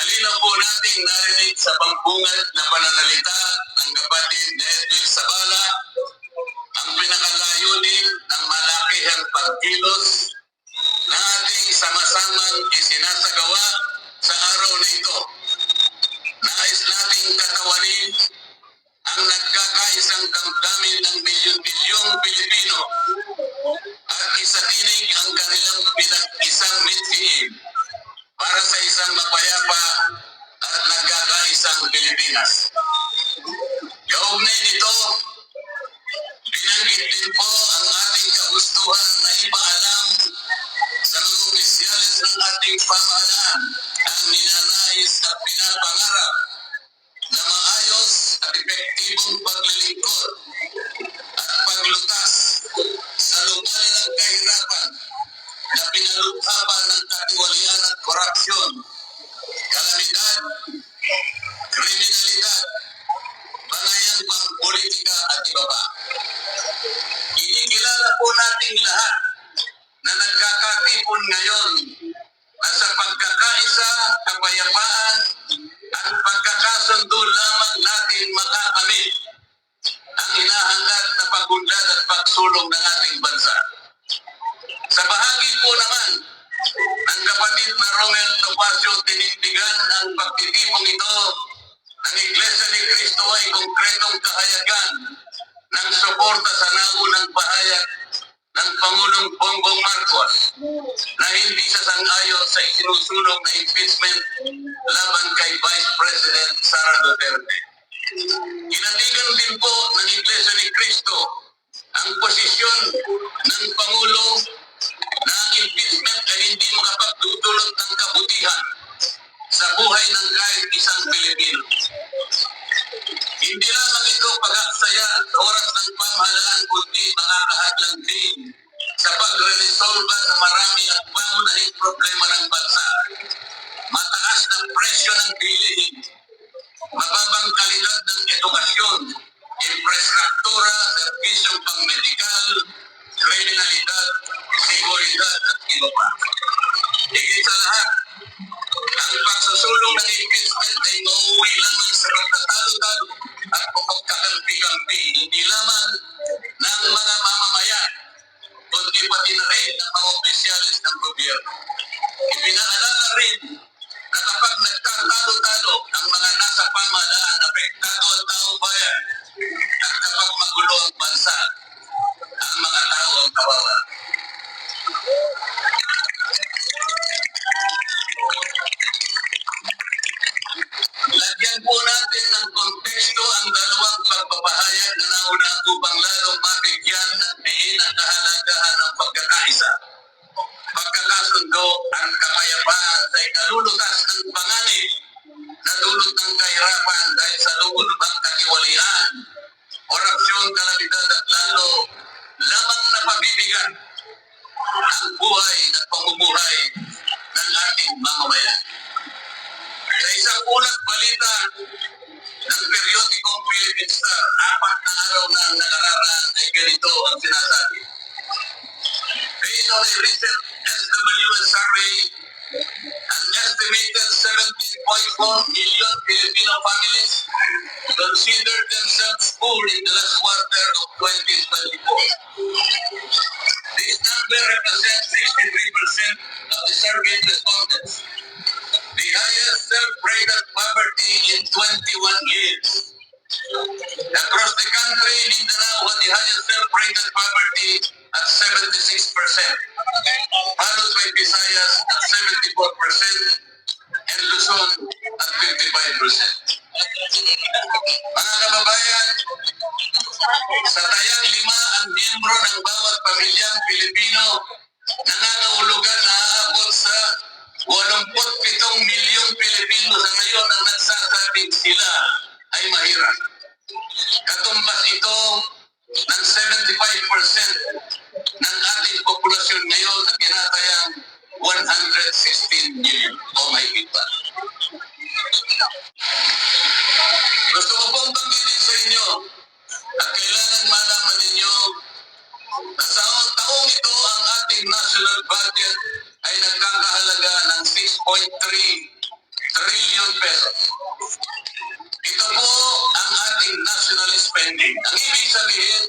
Malinaw po nating narinig sa pambungad na pananalita ng kapatid na Edwin Sabala ang pinakalayunin ng malakihang pagkilos na ating sama-samang isinasagawa sa araw na ito. Nais nating katawanin ang nagkakaisang damdamin ng milyon-milyong Pilipino at isatinig ang kanilang pinag-isang mithiin para sa isang mapayapa at nagkakaisang Pilipinas. Kaugnay nito, binanggit din po ang ating kagustuhan na ipaalam sa mga opisyalis ng ating pamahalaan ang ninanais at pinapangarap na maayos at epektibong paglilingkod at paglutas sa lugar ng kahirapan na pinalukhapan ng katiwalian at korupsyon, kalamidad, kriminalidad, bangayan pang politika at iba pa. Inikilala po nating lahat na nagkakatipon ngayon na sa pagkakaisa, kapayapaan, at pagkakasundo lamang natin makakamit ang hinahangad na pagunlad at pagsulong ng ating bansa. Sa bahagi po naman ng kapatid na Romel Topacio, tinindigan ang pagtitipong ito ng Iglesia ni Cristo ay konkretong kahayagan ng suporta sa naunang pahayag ng Pangulong Bongbong Marcos na hindi sasang-ayon sa isinusulong na impeachment laban kay Vice President Sara Duterte. Kinatigan din po ng Iglesia ni Cristo ang posisyon ng Pangulo na ang impeachment ay hindi makapagdudulot ng kabutihan sa buhay ng kahit isang Pilipino. Hindi lamang ito pag-aksaya sa oras ng pamahalaan kundi makakahadlang din sa pagre-resolba sa marami at pangunahing problema ng bansa. Mataas na presyo ng bilihin, mababang kalidad ng edukasyon, infrastruktura, serbisyong pang-medikal, kriminalidad, seguridad at iba pa. Higit sa lahat, ang pagsusulong ng impeachment ay mauuwi lamang sa pagtatalo-talo at pagkakampi-kampi, hindi lamang ng mga mamamayan, kundi pati na rin ng mga opisyalis ng gobyerno. Ipinaalala rin na kapag nagtatalo-talo ang mga nasa pamahalaan, apektado ang taong bayan, at kapag magulo ang bansa, ang mga tao ang kawawa. Lagyan po natin ng konteksto ang dalawang pagpapahayag na nauna upang lalong mabigyan at diin ang kahalagahan ng pagkakaisa. Pagkakasundo ang kapayapaan sa ikalulutas ng panganib na dulot ng kahirapan dahil sa lubang katiwalian, korupsyon, kalamidad at lalo lamang na pabibigan ang buhay at pamumuhay ng ating mamamayan. Sa isang ulat balita ng periodikong Philippine Star, 4 na araw na ang nakararaan ay ganito ang sinasabi. Based on a recent SWS survey, an estimated 17.4 million Filipino families consider themselves poor in the last quarter of 2024. This number represents 63% of the surveyed respondents, the highest self-rated poverty in 21 years. Across the country, Mindanao had the highest self-rated poverty at 76%, followed by Visayas at 74%, and Luzon at 55%. Mga kababayan, sa tayang 5 ang miyembro ng bawat pamilyang Pilipino, nangangahulugan na aabot sa 87 milyong Pilipino sa ngayon ang nagsasabing sila ay mahirap. Katumbas ito ng 75% ng ating populasyon ngayon na tinatayang 116 million o mahigit pa. Gusto ko pong banggitin sa inyo at kailangan malaman ninyo na sa taong ito ang ating national budget ay nagkakahalaga ng 6.3 trillion pesos. Ito po ang ating national spending. Ang ibig sabihin,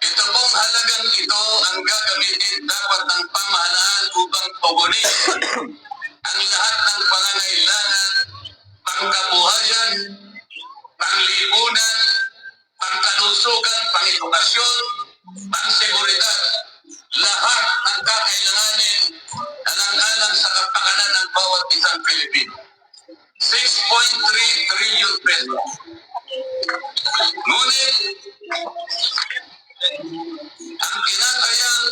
ito pong halagang ito ang gagamitin dapat ng pamahalaan upang tugunin ang lahat ng pangangailangan, pangkabuhayan, panglipunan, pangkalusugan, pangedukasyon, pangseguridad, lahat ng kakailanganin alang-alang sa kapakanan ng bawat isang Pilipino. 6.3 trillion pesos. Ngunit, ang kinakayang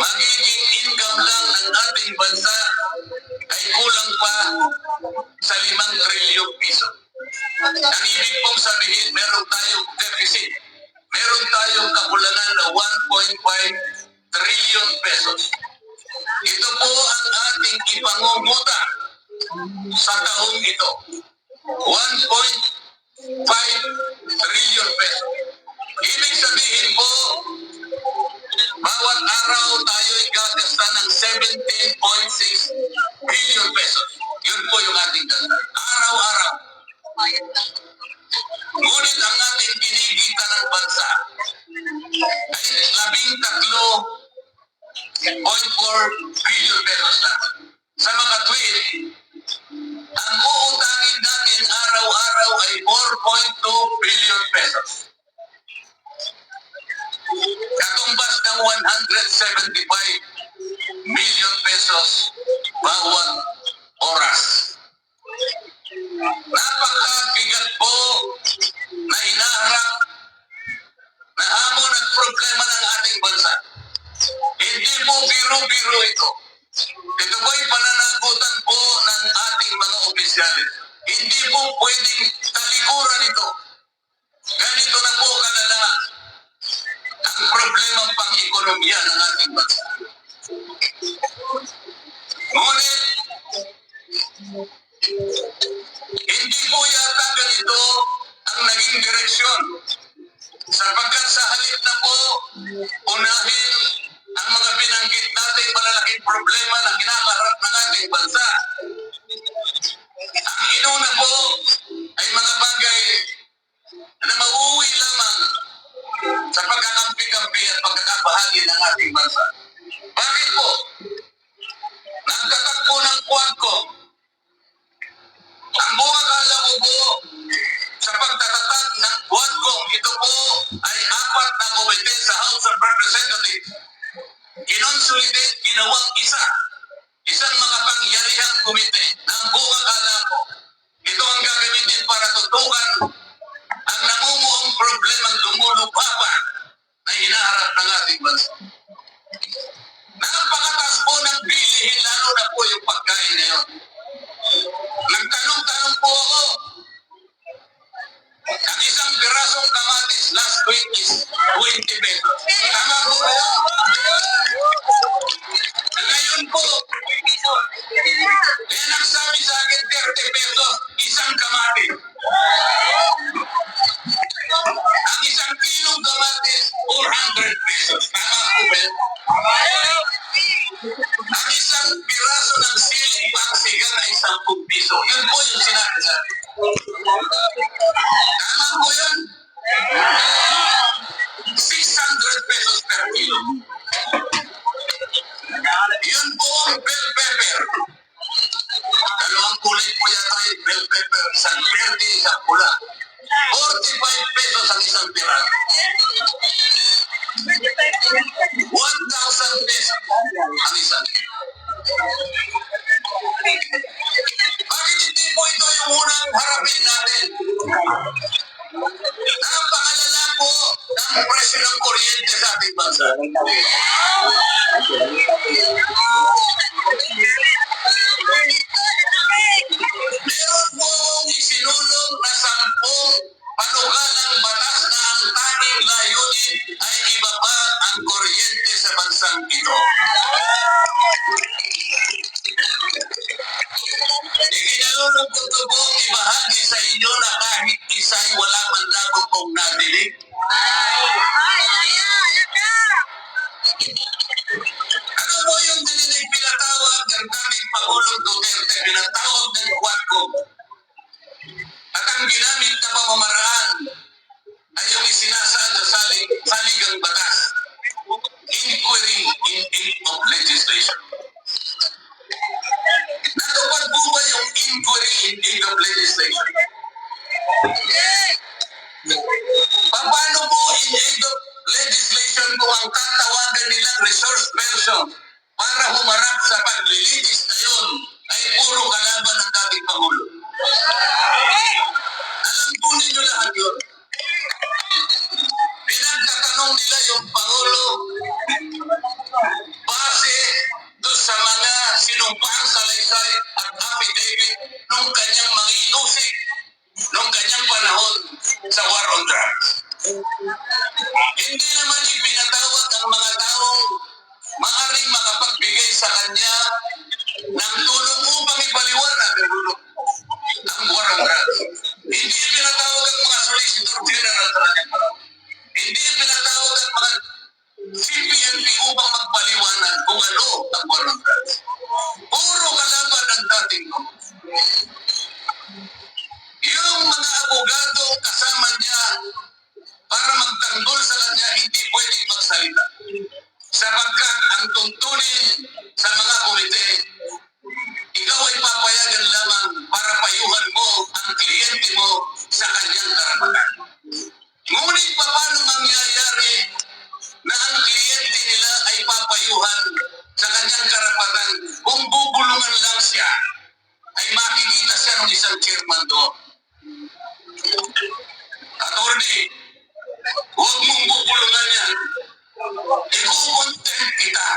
magiging income lang ng ating bansa ay kulang pa sa 5 trilyong piso. Ang ibig pong sabihin, meron tayong deficit. Meron tayong kakulangan na 1.5 trillion pesos. Ito po ang ating ipangungutang sa taong ito. 1.5 trillion pesos. Ibig sabihin po, bawat araw tayo'y gagasta ng 17.6 billion pesos. Yun po yung ating gasta. Araw-araw. Ngunit ang ating kinikita ng bansa ay 13.4 billion pesos na. Sa mga tuwid, ang uutangin natin araw-araw ay 4.2 billion pesos. Katumbas ng 175 million pesos bawat oras. Napakabigat po na hinaharap na hamon at problema ng ating bansa. Hindi po biro-biro ito. Ito po'y pananagutan po ng ating mga opisyalis. Hindi po pwedeng talikuran ito. Ganito na po kalala ang problema pang-ekonomiya ng ating bansa. Ngunit, hindi po yata ganito ang naging direksyon. Sapagkat sa halip na po, unahin ang mga binanggit natin malalaking problema na kinakaharap ng ating bansa. Ang inuna po ay mga bagay na mauuwi lamang sa pagkakampi-kampi at pagkakabahagi ng ating bansa. Bakit po? Nagtatagpo ng Quadcom. Ang buong akala ko po sa pagtatatag ng Quadcom, ito po ay 4 na komite sa House of Representatives. Kinonsolidate, ginawang isang makapangyarihang komite na ang buong akala ko, ito ang gagamitin para tutukan ang namumuong problemang lumulubha pa na hinaharap ng ating bansa. Napakataas po ng bilihin, lalo na po yung pagkain na yun. Nagtanong-tanong po ako, ang isang pirasong kamatis last week is 20 pesos. Tama po ba yun? Ngayon po, yan ang sabi sa akin, 30 pesos, isang kamatis. Ang isang kilong kamatis, 400 pesos. Tama po ba yun? Ang isang piraso ng siling pangsigang ay 10 piso. Yun po yung sinabi sa akin. Tama po yun? 600 pesos per kilo. Yun po ang bell pepper. Dalawang kulay po yata yung bell pepper. Isang verde, isang pula. 45 pesos ang isang piraso. 1,000 pesos ang isang. Bakit hindi po ito yung unang harapin natin? Napakalala po ng presyo ng kuryente sa ating bansa. Meron po isinulong na 10 panukalang batas na ang tanging layunin ay ibaba ang kuryente sa bansang ito. Ikinalulungkot ko pong ibahagi sa inyo na kahit isa'y wala man lang pong nadinig. Ano po yung dininig pinatawag ng daming Pangulong Duterte pinatawag ng Quadcom. At ang ginamit na pamamaraan ay yung isinasada sa saligang batas. Inquiry in aid of legislation. Natupad po ba yung inquiry in aid of legislation? Paano po in aid of legislation kung ang tatawagan nilang resource person para humarap sa paglilitis na yun ay puro kalaban ng dating Pangulo? Alam po ninyo lahat yun. Pinagtatanong nila yung Pangulo base doon sa mga sinumpang salaysay at affidavit nung kanyang mga inusik nung kanyang panahon sa war on drugs. Hindi naman ipinatawag ang mga taong maaaring makapagbigay sa kanya ng tulong upang ipaliwanag ang war on drugs. Hindi ipinatawag ang mga solicitor general sa kanya. Hindi ipinatawag ang mga CPNP upang magpaliwanag kung ano ang war on drugs. Puro kalaban ang dating ko. Yung mga abogado kasama niya para magtanggol sa kanya hindi pwede magsalita. Sapagkat ang tuntunin sa mga komite, ikaw ay papayagan lamang para payuhan mo ang kliyente mo sa kanyang karapatan. Ngunit paano mangyayari na ang kliyente nila ay papayuhan sa kanyang karapatan kung bubulungan lang siya ay makikita siya ng isang chairman doon. Attorney, huwag mong bubulungan yan. Ikukontent kita.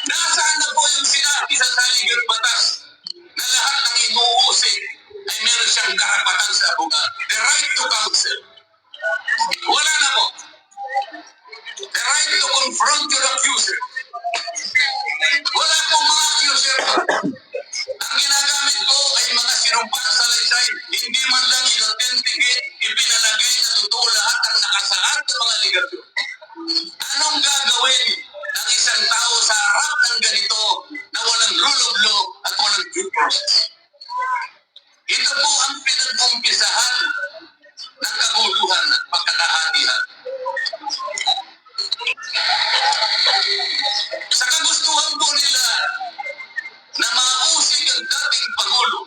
Nasaan na po yung sinabi sa saligang batas na lahat ng inuusik ay meron siyang karapatan sa abogado? The right to counsel. Wala na po. The right to confront your accuser. Wala po mga accuser. Ang ginagamit ko ay mga sinumpang salaysay, hindi man lang in-authenticate, ipinalagay na totoo lahat ang nakasaad sa mga ligasyon. Anong gagawin ng isang tao sa harap ng ganito na walang rule of law at walang due process? Ito po ang pinag-umpisahan ng kaguluhan at pagkakahatihan. Sa kagustuhan po nila na mausig ang dating Pangulo,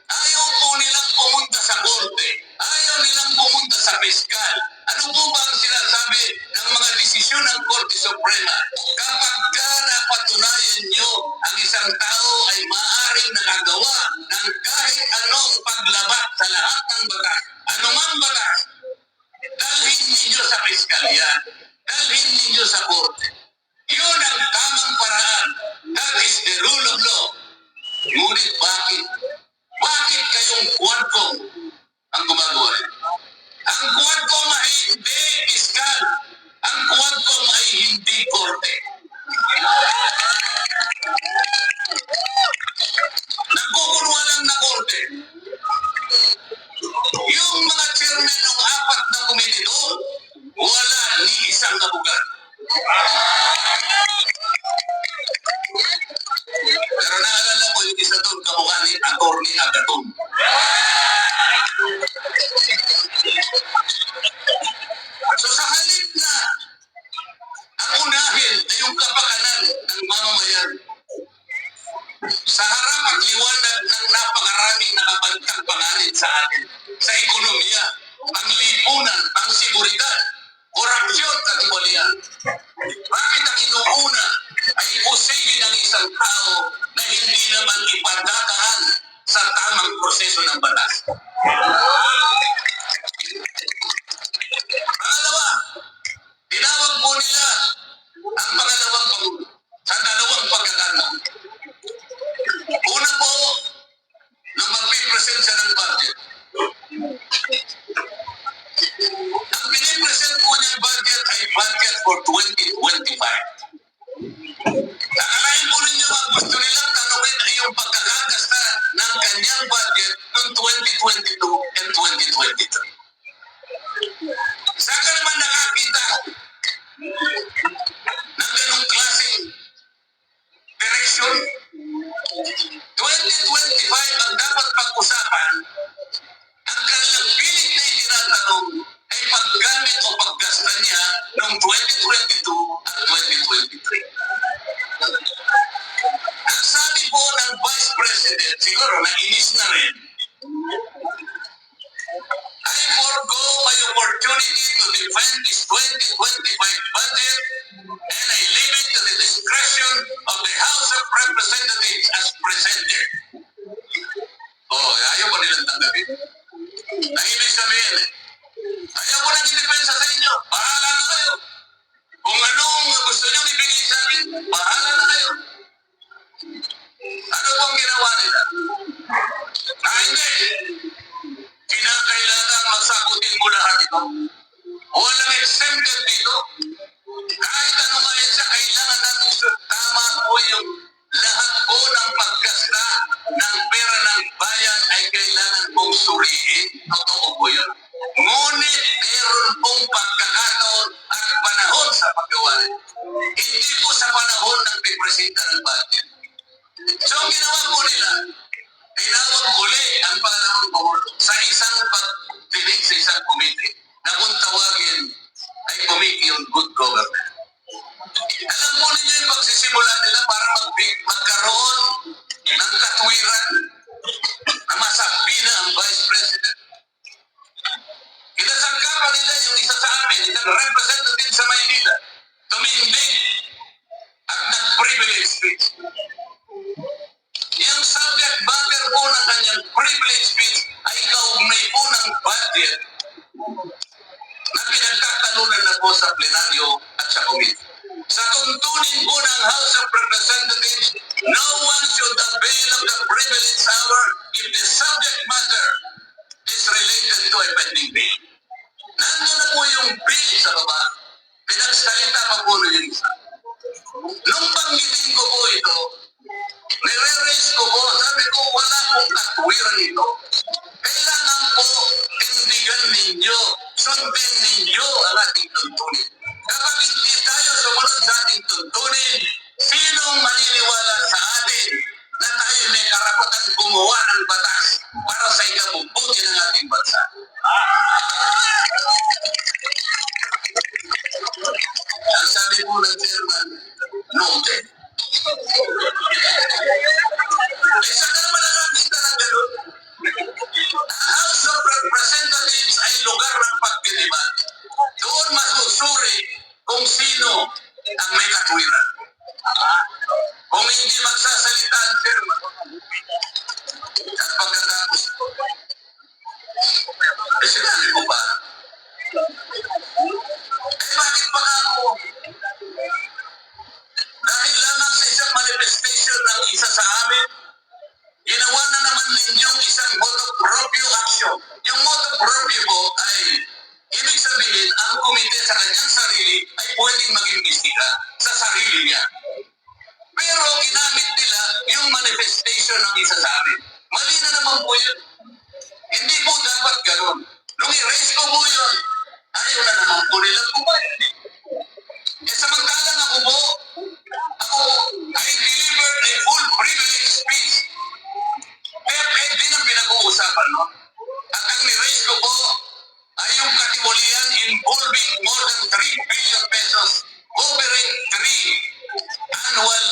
ayaw po nilang pumunta sa korte, ayaw nilang pumunta sa piskal. Ano po ba ang sinasabi ng mga desisyon ng Korte Suprema? Kapag ka napatunayan nyo ang isang tao ay maaaring nakagawa ng kahit anong paglabat sa lahat ng batas, anumang batas, dalhin ninyo sa piskalya, dalhin ninyo sa korte. Yun ang tamang paraan. That is the rule of law. Ngunit bakit? Bakit kayong Quadcom ang gumagawa? Ang Quadcom ay hindi piskal. Ang Quadcom ay hindi korte. Nagkukunwalan na korte. Yung mga chairman ng 4 na komite doon, wala ni isang abogado. Pero naalala ko yung isa doon kamukha ni Atty. Agaton. So sa halip na ang unahin ay yung kapakanan ng mamamayan, sa harap at liwanag ng napakaraming nakabantang pangalit sa atin, sa ekonomiya, panglipunan, pangseguridad, korupsyon at iwalian. Bakit ang inuuna ay usigin ng isang tao na hindi naman ipagdadaan sa tamang proseso ng batas? Pangalawa, tinawag po nila ang pangalawang Pangulo sa dalawang pagkakataon. Una po, nang mag-present siya ng budget. Ang pinipresent po niya budget ay budget for 2025. Nakalain po ninyo ang Representatives as presented. Oh, ayaw ko nilang tanggapin. Ang ibig sabihin, ayaw ko nang idepensa sa inyo. Bahala na kayo. Kung anong gusto nyo ibigay sa akin, bahala na kayo. Ano pong ginawa nila? Hindi. Kinakailangan masagutin mo lahat ito. Walang exempted dito. Kahit ano nga yan siya, kailangan natin siya. Tama po yung lahat po ng paggasta ng pera ng bayan ay kailangan pong suriin. Totoo po yun. Ngunit meron pong pagkakataon at panahon sa paggawa. Hindi po sa panahon ng pipresenta ng budget. So ang ginawa po nila, tinawag uli ang Pangulong Pangulo sa isang pagdinig sa isang komite na kung tawagin ay Committee on Good Government. Alam mo ninyo yung pagsisimula nila para magkaroon ng katwiran na masabi na ang Vice President. Kinasangkapan nila yung isa sa amin, isang representative sa Maynila, tumindig at nag-privilege speech. Yung subject matter po ng kanyang privilege speech ay kaugnay po ng budget na pinagkatalunan na po sa plenaryo at sa committee. Sa tuntunin po ng House of Representatives, no one should avail of the privilege hour if the subject matter is related to a pending bill. Nandun na po yung bill sa baba, pinagsalita pa po yung isa. Nung banggitin ko po ito, nire-raise ko po, sabi ko wala pong katwiran ito. Kailangan po tindigan ninyo, sundin ninyo ang ating tuntunin. Kapag hindi tayo sumunod sa ating tuntunin, sinong maniniwala sa atin na tayo may karapatan gumawa ng batas para sa ikabubuti ng ating bansa? Ang sabi po ng chairman, noted. Isa ka naman nakakita ng gano'n. Ang House of Representatives ay lugar ng pagdidebate. Doon masusuri kung sino ang may katwiran. Kung hindi magsasalita ang chairman. At pagkatapos po, sinabi ko ba? Bakit pa nga ako? Dahil lamang sa isang manifestation ng isa sa amin, ginawa na naman ninyong isang motu proprio action. Yung motu proprio po ay, ibig sabihin, ang komite sa kanyang sarili ay pwedeng mag-imbestiga sa sarili niya. Pero ginamit nila yung manifestation ng isa sa amin. Mali na naman po yun. Hindi po dapat gano'n. Nung i-raise ko po yun, ayaw na naman po nilang kumain. Samantalang ako po, I delivered a full privilege speech. Kaya pwede nang pinag-uusapan, no? At ang ni-raise ko po ay yung katiwalian involving more than 3 billion pesos covering 3 annual